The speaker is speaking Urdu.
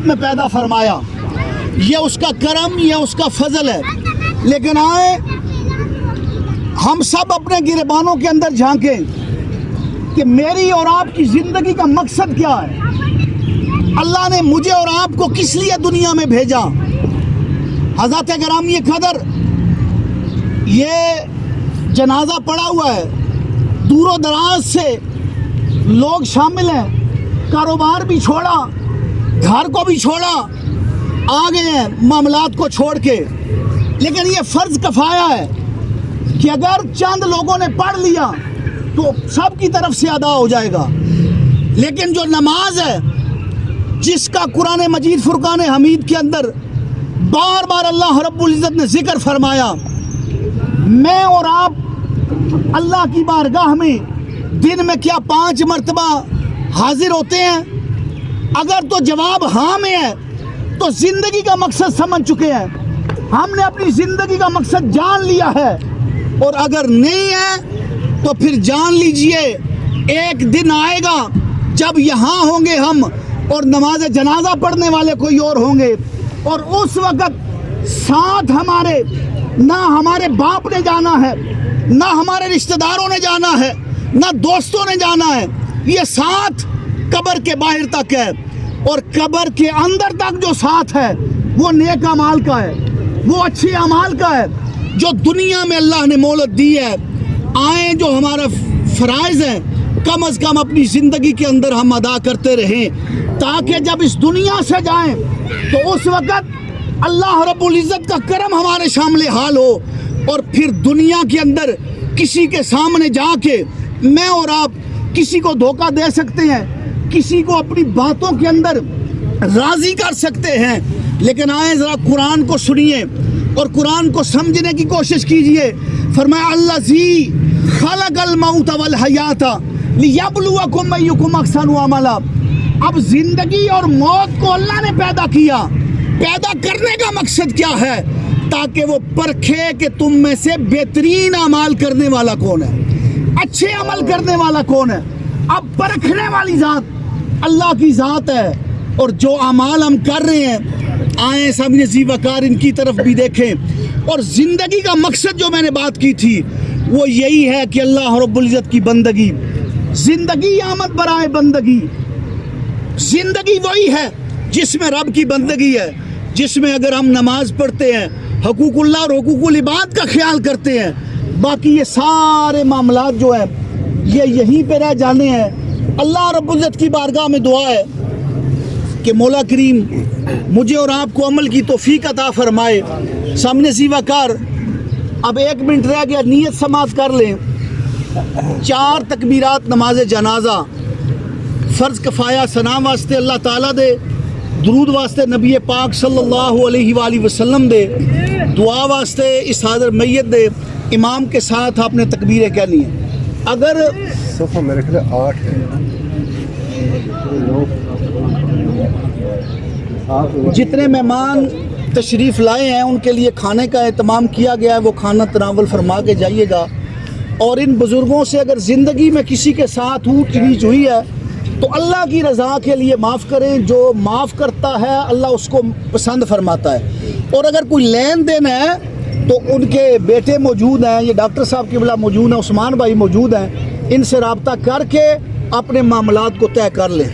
میں پیدا فرمایا، یہ اس کا کرم، یہ اس کا فضل ہے۔ لیکن آئے ہم سب اپنے گریبانوں کے اندر جھانکیں کہ میری اور آپ کی زندگی کا مقصد کیا ہے، اللہ نے مجھے اور آپ کو کس لیے دنیا میں بھیجا۔ حضرت گرامی قدر، یہ جنازہ پڑا ہوا ہے، دور و دراز سے لوگ شامل ہیں، کاروبار بھی چھوڑا، گھر کو بھی چھوڑا، آ گئے ہیں معاملات کو چھوڑ کے۔ لیکن یہ فرض کفایہ ہے کہ اگر چند لوگوں نے پڑھ لیا تو سب کی طرف سے ادا ہو جائے گا۔ لیکن جو نماز ہے، جس کا قرآن مجید فرقان حمید کے اندر بار بار اللہ رب العزت نے ذکر فرمایا، میں اور آپ اللہ کی بارگاہ میں دن میں کیا 5 مرتبہ حاضر ہوتے ہیں؟ اگر تو جواب ہاں میں ہے تو زندگی کا مقصد سمجھ چکے ہیں، ہم نے اپنی زندگی کا مقصد جان لیا ہے۔ اور اگر نہیں ہے تو پھر جان لیجئے ایک دن آئے گا جب یہاں ہوں گے ہم اور نماز جنازہ پڑھنے والے کوئی اور ہوں گے، اور اس وقت ساتھ ہمارے نہ ہمارے باپ نے جانا ہے، نہ ہمارے رشتہ داروں نے جانا ہے، نہ دوستوں نے جانا ہے، یہ ساتھ قبر کے باہر تک ہے۔ اور قبر کے اندر تک جو ساتھ ہے وہ نیک اعمال کا ہے، وہ اچھے اعمال کا ہے جو دنیا میں اللہ نے مہلت دی ہے۔ آئیں جو ہمارا فرائض ہے کم از کم اپنی زندگی کے اندر ہم ادا کرتے رہیں، تاکہ جب اس دنیا سے جائیں تو اس وقت اللہ رب العزت کا کرم ہمارے شامل حال ہو، اور پھر دنیا کے اندر کسی کے سامنے جا کے میں اور آپ کسی کو دھوکہ دے سکتے ہیں، کسی کو اپنی باتوں کے اندر راضی کر سکتے ہیں۔ لیکن آئیں ذرا قرآن کو سنیے اور قرآن کو سمجھنے کی کوشش کیجئے۔ فرمایا الذی خلق الموت والحیات لیبلوکم ایکم احسن عملا۔ اب زندگی اور موت کو اللہ نے پیدا کیا، پیدا کرنے کا مقصد کیا ہے؟ تاکہ وہ پرکھے کہ تم میں سے بہترین اعمال کرنے والا کون ہے، اچھے عمل کرنے والا کون ہے۔ اب پرکھنے والی ذات اللہ کی ذات ہے، اور جو اعمال ہم کر رہے ہیں آئیں سب ذی وقار ان کی طرف بھی دیکھیں۔ اور زندگی کا مقصد جو میں نے بات کی تھی وہ یہی ہے کہ اللہ رب العزت کی بندگی، زندگی آمد برائے بندگی، زندگی وہی ہے جس میں رب کی بندگی ہے، جس میں اگر ہم نماز پڑھتے ہیں، حقوق اللہ اور حقوق العباد کا خیال کرتے ہیں، باقی یہ سارے معاملات جو ہیں یہ یہیں پہ رہ جانے ہیں۔ اللہ رب العزت کی بارگاہ میں دعا ہے کہ مولا کریم مجھے اور آپ کو عمل کی توفیق عطا فرمائے۔ سامنے ذی وقار اب 1 منٹ رہ گیا، نیت سماعت کر لیں۔ 4 تکبیرات نماز جنازہ، فرض کفایہ ثنا واسطے اللہ تعالیٰ دے، درود واسطے نبی پاک صلی اللہ علیہ وآلہ وسلم دے، دعا واسطے اس حاضر میت دے۔ امام کے ساتھ آپ نے تکبیریں کہنی ہیں۔ اگر صفحہ میرے خیال 8 ہے، جتنے مہمان تشریف لائے ہیں ان کے لیے کھانے کا اہتمام کیا گیا ہے، وہ کھانا تناول فرما کے جائیے گا۔ اور ان بزرگوں سے اگر زندگی میں کسی کے ساتھ اونچ نیچ ہوئی ہے تو اللہ کی رضا کے لیے معاف کریں، جو معاف کرتا ہے اللہ اس کو پسند فرماتا ہے۔ اور اگر کوئی لین دین ہے تو ان کے بیٹے موجود ہیں، یہ ڈاکٹر صاحب کی بلا موجود ہیں، عثمان بھائی موجود ہیں، ان سے رابطہ کر کے اپنے معاملات کو طے کر لیں۔